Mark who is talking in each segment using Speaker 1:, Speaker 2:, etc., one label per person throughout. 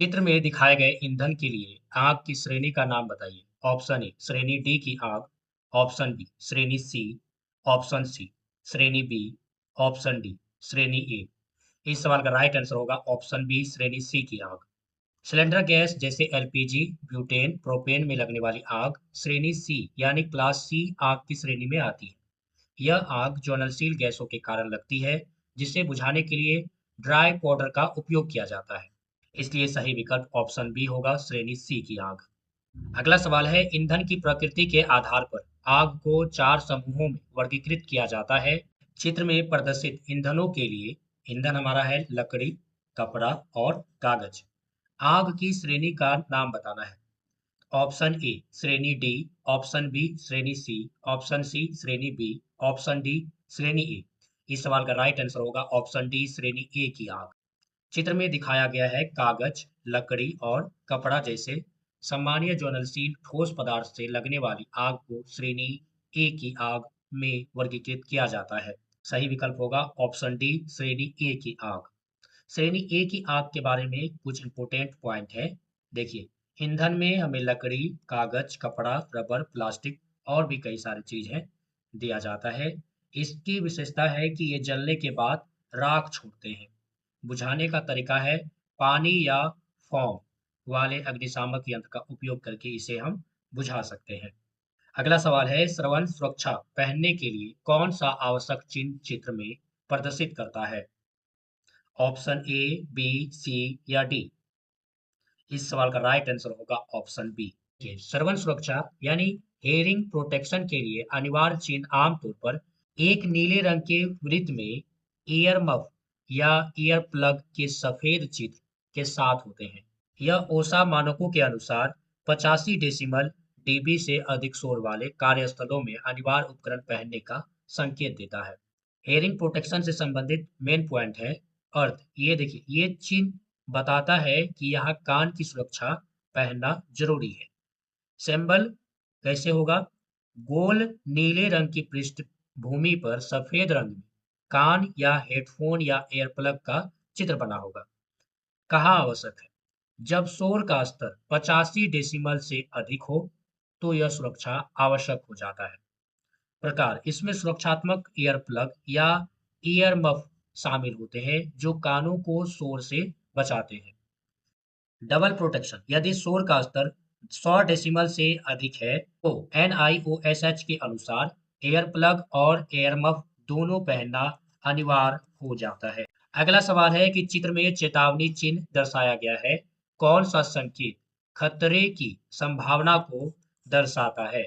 Speaker 1: चित्र में दिखाए गए ईंधन के लिए आग की श्रेणी का नाम बताइए। ऑप्शन ए श्रेणी डी की आग, ऑप्शन बी श्रेणी सी, ऑप्शन सी श्रेणी बी, ऑप्शन डी श्रेणी ए। इस सवाल का राइट आंसर होगा ऑप्शन बी श्रेणी सी की आग। सिलेंडर गैस जैसे एलपीजी, ब्यूटेन, प्रोपेन में लगने वाली आग श्रेणी सी यानी क्लास सी आग की श्रेणी में आती है। यह आग ज्वलनशील गैसों के कारण लगती है, जिसे बुझाने के लिए ड्राई पाउडर का उपयोग किया जाता है। इसलिए सही विकल्प ऑप्शन बी होगा श्रेणी सी की आग। अगला सवाल है, ईंधन की प्रकृति के आधार पर आग को चार समूहों में वर्गीकृत किया जाता है। चित्र में प्रदर्शित ईंधनों के लिए ईंधन हमारा है लकड़ी, कपड़ा और कागज। आग की श्रेणी का नाम बताना है। ऑप्शन ए श्रेणी डी, ऑप्शन बी श्रेणी सी, ऑप्शन सी श्रेणी बी, ऑप्शन डी श्रेणी ए। इस सवाल का राइट आंसर होगा ऑप्शन डी श्रेणी ए की आग। चित्र में दिखाया गया है कागज, लकड़ी और कपड़ा जैसे सामान्य ज्वलनशील ठोस पदार्थ से लगने वाली आग को श्रेणी ए की आग में वर्गीकृत किया जाता है। सही विकल्प होगा ऑप्शन डी श्रेणी ए की आग। श्रेणी ए की आग के बारे में कुछ इंपोर्टेंट पॉइंट है। देखिए, ईंधन में हमें लकड़ी, कागज, कपड़ा, रबर, प्लास्टिक और भी कई सारी चीज है दिया जाता है। इसकी विशेषता है कि ये जलने के बाद राख छोड़ते हैं। बुझाने का तरीका है पानी या फोम वाले अग्निशामक यंत्र का उपयोग करके इसे हम बुझा सकते हैं। अगला सवाल है, श्रवण सुरक्षा पहनने के लिए कौन सा आवश्यक चिन्ह चित्र में प्रदर्शित करता है। ऑप्शन ए, बी, सी या डी। इस सवाल का राइट आंसर होगा ऑप्शन बी। श्रवण सुरक्षा यानी हेयरिंग प्रोटेक्शन के लिए अनिवार्य चिन्ह आमतौर पर एक नीले रंग के वृत्त में ईयर मफ या ईयर प्लग के सफेद चित्र के साथ होते हैं। यह ओसा मानकों के अनुसार 85 डेसिमल डीबी से अधिक शोर वाले कार्यस्थलों में अनिवार्य उपकरण पहनने का संकेत देता है। हेयरिंग प्रोटेक्शन से संबंधित मेन पॉइंट है अर्थ। ये देखिए, ये चिन्ह बताता है कि यहाँ कान की सुरक्षा पहनना जरूरी है। सिंबल कैसे होगा? गोल नीले रंग की पृष्ठभूमि पर सफेद रंग में कान या हेडफोन या एयरप्लग का चित्र बना होगा। कहाँ आवश्यक है? जब शोर का स्तर 85 डेसिमल से अधिक हो तो यह सुरक्षा आवश्यक हो जाता है। प्रकार इसमें सुरक्षात्मक ईयर प्लग या ईयर मफ शामिल होते हैं जो कानों को शोर से बचाते हैं। डबल प्रोटेक्शन यदि शोर का स्तर 100 डेसिमल से अधिक है तो NIOSH के अनुसार एयर प्लग और एयर मफ दोनों पहनना अनिवार्य हो जाता है। अगला सवाल है कि चित्र में चेतावनी चिन्ह दर्शाया गया है। कौन सा संकेत खतरे की संभावना को दर्शाता है?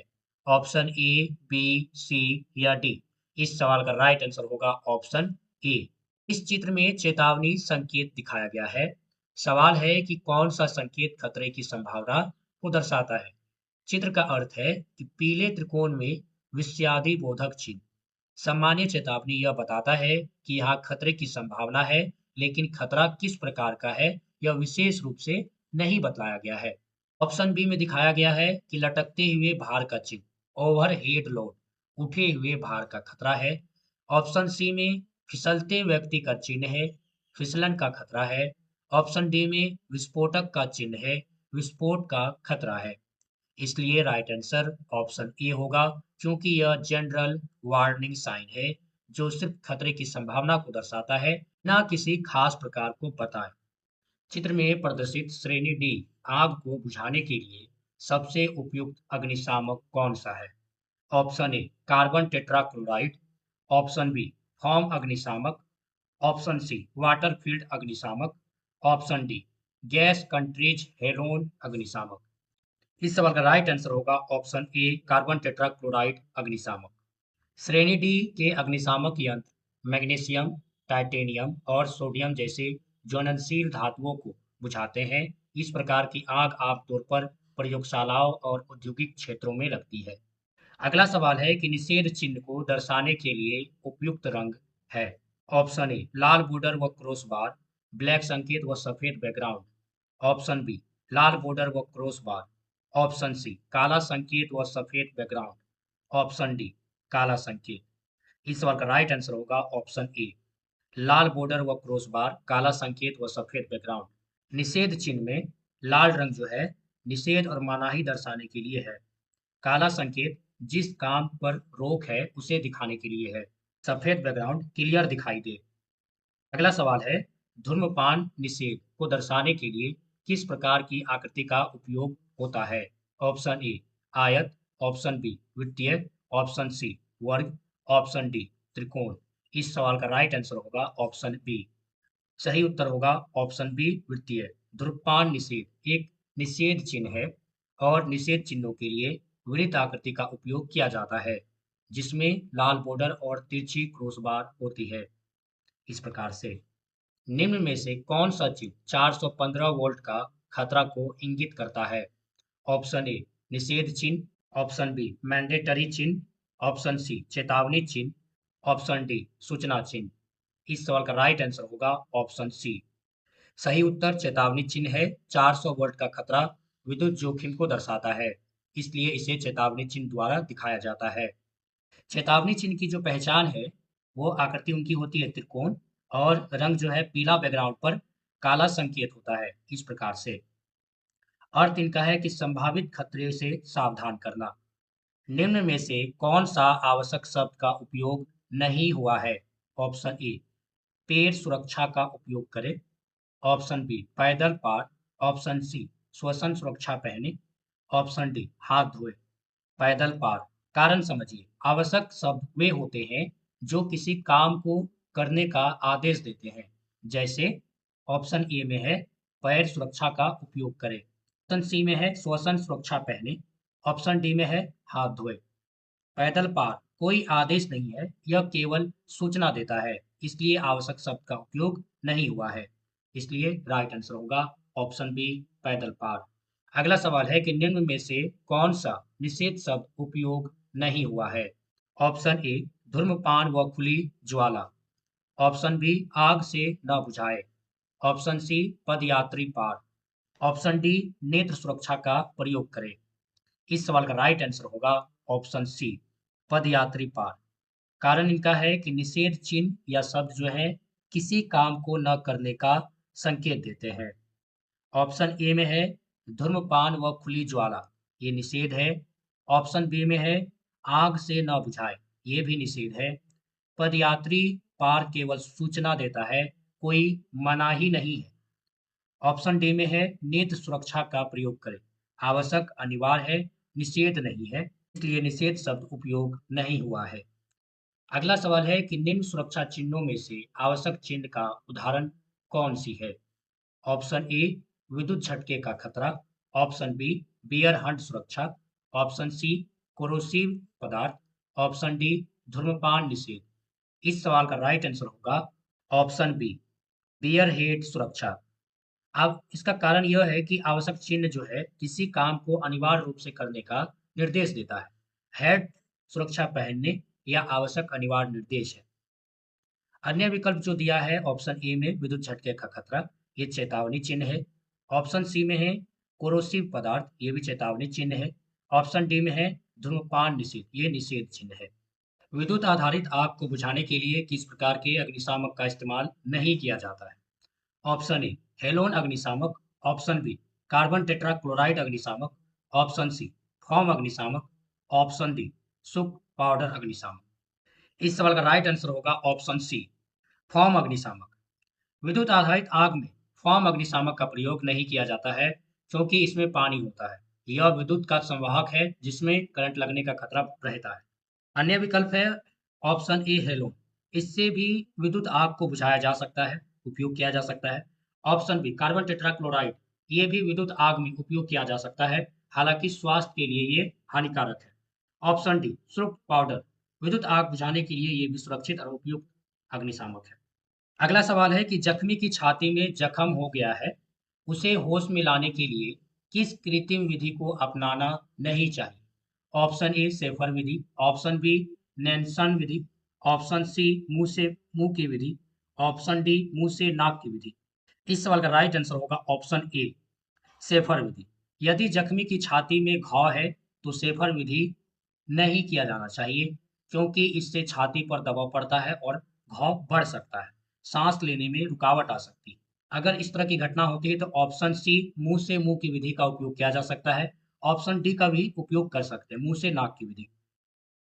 Speaker 1: ऑप्शन ए, बी, सी या डी। इस सवाल का राइट आंसर होगा ऑप्शन ए। इस चित्र में चेतावनी संकेत दिखाया गया है। सवाल है कि कौन सा संकेत खतरे की संभावना को दर्शाता है। चित्र का अर्थ है कि पीले त्रिकोण में विषादी बोधक चिन्ह सामान्य चेतावनी यह बताता है कि यहाँ खतरे की संभावना है, लेकिन खतरा किस प्रकार का है यह विशेष रूप से नहीं बतलाया गया है। ऑप्शन बी में दिखाया गया है कि लटकते हुए भार का चिन्ह ओवर हेड लोड उठे हुए भार का खतरा है। ऑप्शन सी में फिसलते व्यक्ति का चिन्ह है, फिसलन का खतरा है। ऑप्शन डी में विस्फोटक का चिन्ह है, विस्फोट का खतरा है। इसलिए राइट आंसर ऑप्शन ए होगा, क्योंकि यह जनरल वार्निंग साइन है जो सिर्फ खतरे की संभावना को दर्शाता है, ना किसी खास प्रकार को बताए। चित्र में प्रदर्शित श्रेणी डी आग को बुझाने के लिए सबसे उपयुक्त अग्निशामक कौन सा है? Option A carbon tetrachloride, option B foam अग्निशामक, ऑप्शन सी वाटर फील्ड अग्निशामक, ऑप्शन डी गैस कंट्रीज हेलोन अग्निशामक। इस सवाल का राइट आंसर होगा ऑप्शन ए कार्बन टेट्राक्लोराइड अग्निशामक। श्रेणी डी के अग्निशामक यंत्र मैग्नीशियम, टाइटेनियम और सोडियम जैसे ज्वलनशील धातुओं को बुझाते हैं। इस प्रकार की आग आमतौर पर प्रयोगशालाओं और औद्योगिक क्षेत्रों में लगती है। अगला सवाल है कि निषेध चिन्ह को दर्शाने के लिए उपयुक्त रंग है। ऑप्शन ए लाल बॉर्डर व क्रॉस बार, ब्लैक संकेत व सफेद बैकग्राउंड। ऑप्शन बी लाल बॉर्डर व क्रॉस बार। ऑप्शन सी काला संकेत व सफेद बैकग्राउंड। ऑप्शन डी काला संकेत। इस सवाल का राइट आंसर होगा ऑप्शन ए लाल बॉर्डर व क्रॉस बार, काला संकेत व सफेद बैकग्राउंड। निषेध चिन्ह में लाल रंग जो है निषेध और मनाही दर्शाने के लिए है। काला संकेत जिस काम पर रोक है उसे दिखाने के लिए है। सफेद बैकग्राउंड क्लियर दिखाई दे। अगला सवाल है, धूम्रपान निषेध को दर्शाने के लिए किस प्रकार की आकृति का उपयोग होता है? ऑप्शन ए आयत, ऑप्शन बी वृत्तीय, ऑप्शन सी वर्ग, ऑप्शन डी त्रिकोण। इस सवाल का राइट आंसर होगा ऑप्शन बी। सही उत्तर होगा ऑप्शन बी वृत्तीय। धूम्रपान निषेध एक निषेध चिन्ह है और निषेध चिन्हों के लिए वृत्त आकृति का उपयोग किया जाता है, जिसमें लाल बॉर्डर और तिरछी क्रॉसबार होती है। इस प्रकार से निम्न में से कौन सा चिन्ह 415 वोल्ट का खतरा को इंगित करता है? ऑप्शन ए निषेध चिन्ह, ऑप्शन बी मैंडेटरी चिन्ह, ऑप्शन सी चेतावनी चिन्ह, ऑप्शन डी सूचना चिन्ह। इस सवाल का राइट आंसर होगा ऑप्शन सी। सही उत्तर चेतावनी चिन्ह है। 400 वोल्ट का खतरा विद्युत जोखिम को दर्शाता है, इसलिए इसे चेतावनी चिन्ह द्वारा दिखाया जाता है। चेतावनी चिन्ह की जो पहचान है, वो आकृति उनकी होती है त्रिकोण और रंग जो है पीला बैकग्राउंड पर काला संकेत होता है। इस प्रकार से अर्थ इनका है कि संभावित खतरे से सावधान करना। निम्न में से कौन सा आवश्यक शब्द का उपयोग नहीं हुआ है? ऑप्शन ए पेड़ सुरक्षा का उपयोग करें, ऑप्शन बी पैदल पार, ऑप्शन सी श्वसन सुरक्षा पहने, ऑप्शन डी हाथ धोए। पैदल पार कारण समझिए। आवश्यक शब्द वे होते हैं जो किसी काम को करने का आदेश देते हैं। जैसे ऑप्शन ए में है पैर सुरक्षा का उपयोग करें, ऑप्शन सी में है श्वसन सुरक्षा पहने, ऑप्शन डी में है हाथ धोए। पैदल पार कोई आदेश नहीं है, यह केवल सूचना देता है, इसलिए आवश्यक शब्द का उपयोग नहीं हुआ है। इसलिए राइट आंसर होगा ऑप्शन बी पैदल पार। अगला सवाल है कि निम्न में से कौन सा निषेध शब्द उपयोग नहीं हुआ है? ऑप्शन ए धूम्रपान व खुली ज्वाला, ऑप्शन बी आग से न बुझाए, ऑप्शन सी पदयात्री पार, ऑप्शन डी नेत्र सुरक्षा का प्रयोग करें। इस सवाल का राइट आंसर होगा ऑप्शन सी पदयात्री पार। कारण इनका है कि निषेध चिन्ह या शब्द जो है किसी काम को न करने का संकेत देते हैं। ऑप्शन ए में है धूम्रपान व खुली ज्वाला, ये निषेध है। ऑप्शन बी में है आग से न बुझाए, ये भी निषेध है। पदयात्री पार केवल सूचना देता है, कोई मनाही नहीं है। ऑप्शन डी में है नेत्र सुरक्षा का प्रयोग करें, आवश्यक अनिवार्य है, निषेध नहीं है, इसलिए निषेध शब्द उपयोग नहीं हुआ है। अगला सवाल है कि निम्न सुरक्षा चिन्हों में से आवश्यक चिन्ह का उदाहरण कौन सी है? ऑप्शन ए विद्युत झटके का खतरा, ऑप्शन बी बियर हंट सुरक्षा, ऑप्शन सी कोरोसिव पदार्थ, ऑप्शन डी धूम्रपान निषेध। इस सवाल का राइट आंसर होगा ऑप्शन बी बियर हेड सुरक्षा। अब इसका कारण यह है कि आवश्यक चिन्ह जो है किसी काम को अनिवार्य रूप से करने का निर्देश देता है। हेड सुरक्षा पहनने या आवश्यक अनिवार्य निर्देश है। अन्य विकल्प जो दिया है ऑप्शन ए में विद्युत झटके का खतरा, ये चेतावनी चिन्ह है। ऑप्शन सी में है कोरोसिव पदार्थ, ये भी चेतावनी चिन्ह है। ऑप्शन डी में है धूम्रपान निषेध, ये निषेध चिन्ह है। विद्युत आधारित आग को बुझाने के लिए किस प्रकार के अग्निशामक का इस्तेमाल नहीं किया जाता है? ऑप्शन ए हेलोन अग्निशामक, ऑप्शन बी कार्बन टेट्राक्लोराइड अग्निशामक, ऑप्शन सी फॉर्म अग्निशामक, ऑप्शन डी शुष्क पाउडर अग्निशामक। इस सवाल का राइट आंसर होगा ऑप्शन सी फॉर्म अग्निशामक। विद्युत आधारित आग में फॉर्म अग्निशामक का प्रयोग नहीं किया जाता है क्योंकि इसमें पानी होता है। यह विद्युत का संवाहक है जिसमें करंट लगने का खतरा रहता है। अन्य विकल्प है ऑप्शन ए हेलोन, इससे भी विद्युत आग को बुझाया जा सकता है, उपयोग किया जा सकता है। ऑप्शन बी कार्बन टेट्राक्लोराइड, ये भी विद्युत आग में उपयोग किया जा सकता है, हालांकि स्वास्थ्य के लिए ये हानिकारक है। ऑप्शन डी शुष्क पाउडर, विद्युत आग बुझाने के लिए ये भी सुरक्षित और उपयुक्त अग्निशामक है। अगला सवाल है कि जख्मी की छाती में जख्म हो गया है, उसे होश में लाने के लिए किस कृत्रिम विधि को अपनाना नहीं चाहिए? ऑप्शन ए सेफर विधि, ऑप्शन बी नेल्सन विधि, ऑप्शन सी मुंह से मुंह की विधि, ऑप्शन डी मुंह से नाक की विधि। इस सवाल का राइट आंसर होगा ऑप्शन ए सेफर विधि। यदि जख्मी की छाती में घाव है तो सेफर विधि नहीं किया जाना चाहिए, क्योंकि इससे छाती पर दबाव पड़ता है और घाव बढ़ सकता है, सांस लेने में रुकावट आ सकती है। अगर इस तरह की घटना होती है तो ऑप्शन सी मुँह से मुँह की विधि का उपयोग किया जा सकता है। ऑप्शन डी का भी उपयोग कर सकते हैं, मुँह से नाक की विधि।